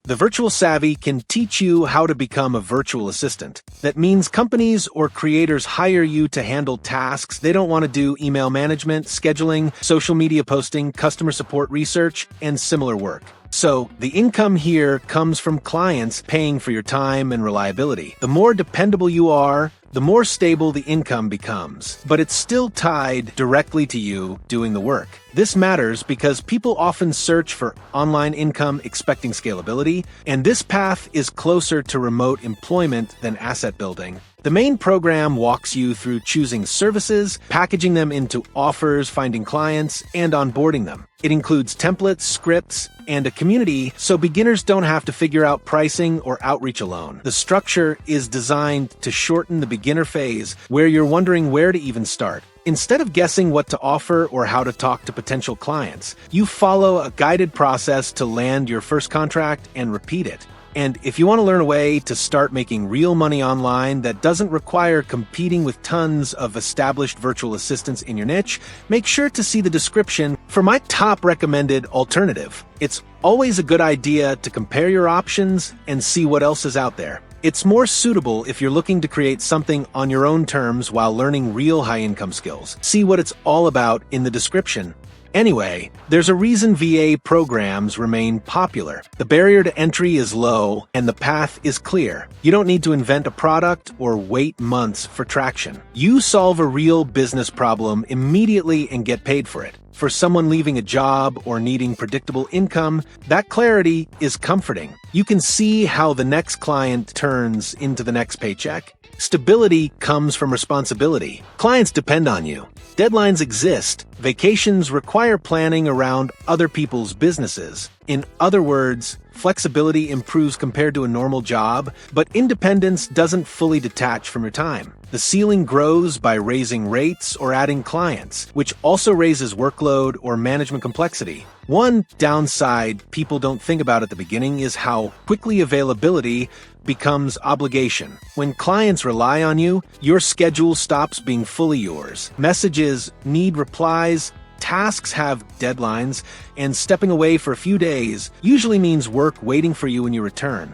The Virtual Savvy can teach you how to become a virtual assistant. That means companies or creators hire you to handle tasks they don't want to do: email management, scheduling, social media posting, customer support research, and similar work. So, the income here comes from clients paying for your time and reliability. The more dependable you are, the more stable the income becomes. But it's still tied directly to you doing the work. This matters because people often search for online income expecting scalability, and this path is closer to remote employment than asset building. The main program walks you through choosing services, packaging them into offers, finding clients, and onboarding them. It includes templates, scripts, and a community so beginners don't have to figure out pricing or outreach alone. The structure is designed to shorten the beginner phase where you're wondering where to even start. Instead of guessing what to offer or how to talk to potential clients, you follow a guided process to land your first contract and repeat it. And if you want to learn a way to start making real money online that doesn't require competing with tons of established virtual assistants in your niche, make sure to see the description for my top recommended alternative. It's always a good idea to compare your options and see what else is out there. It's more suitable if you're looking to create something on your own terms while learning real high-income skills. See what it's all about in the description. Anyway, there's a reason VA programs remain popular. The barrier to entry is low, and the path is clear. You don't need to invent a product or wait months for traction. You solve a real business problem immediately and get paid for it. For someone leaving a job or needing predictable income, that clarity is comforting. You can see how the next client turns into the next paycheck. Stability comes from responsibility. Clients depend on you. Deadlines exist. Vacations require planning around other people's businesses. In other words, flexibility improves compared to a normal job, but independence doesn't fully detach from your time. The ceiling grows by raising rates or adding clients, which also raises workload or management complexity. One downside people don't think about at the beginning is how quickly availability becomes obligation. When clients rely on you, your schedule stops being fully yours. Messages need replies, tasks have deadlines, and stepping away for a few days usually means work waiting for you when you return.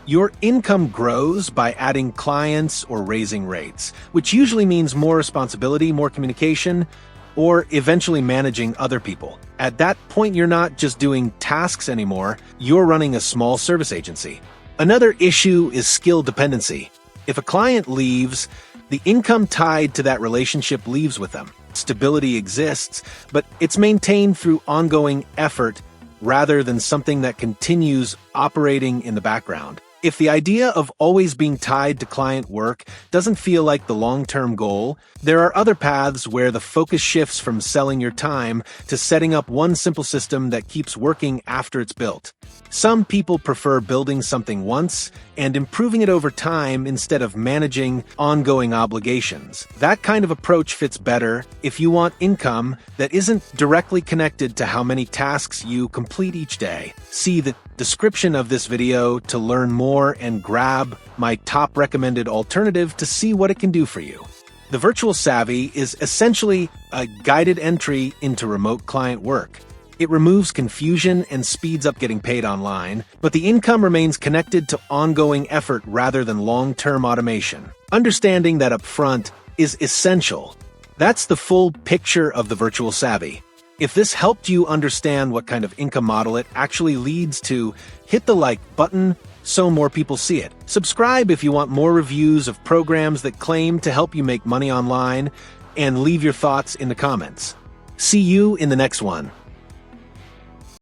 Your income grows by adding clients or raising rates, which usually means more responsibility, more communication, or eventually managing other people. At that point, you're not just doing tasks anymore, you're running a small service agency. Another issue is skill dependency. If a client leaves, the income tied to that relationship leaves with them. Stability exists, but it's maintained through ongoing effort rather than something that continues operating in the background. If the idea of always being tied to client work doesn't feel like the long-term goal, there are other paths where the focus shifts from selling your time to setting up one simple system that keeps working after it's built. Some people prefer building something once and improving it over time instead of managing ongoing obligations. That kind of approach fits better if you want income that isn't directly connected to how many tasks you complete each day. See the description of this video to learn more and grab my top recommended alternative to see what it can do for you. The Virtual Savvy is essentially a guided entry into remote client work. It removes confusion and speeds up getting paid online, but the income remains connected to ongoing effort rather than long-term automation. Understanding that up front is essential. That's the full picture of the Virtual Savvy. If this helped you understand what kind of income model it actually leads to, hit the like button so more people see it. Subscribe if you want more reviews of programs that claim to help you make money online, and leave your thoughts in the comments. See you in the next one.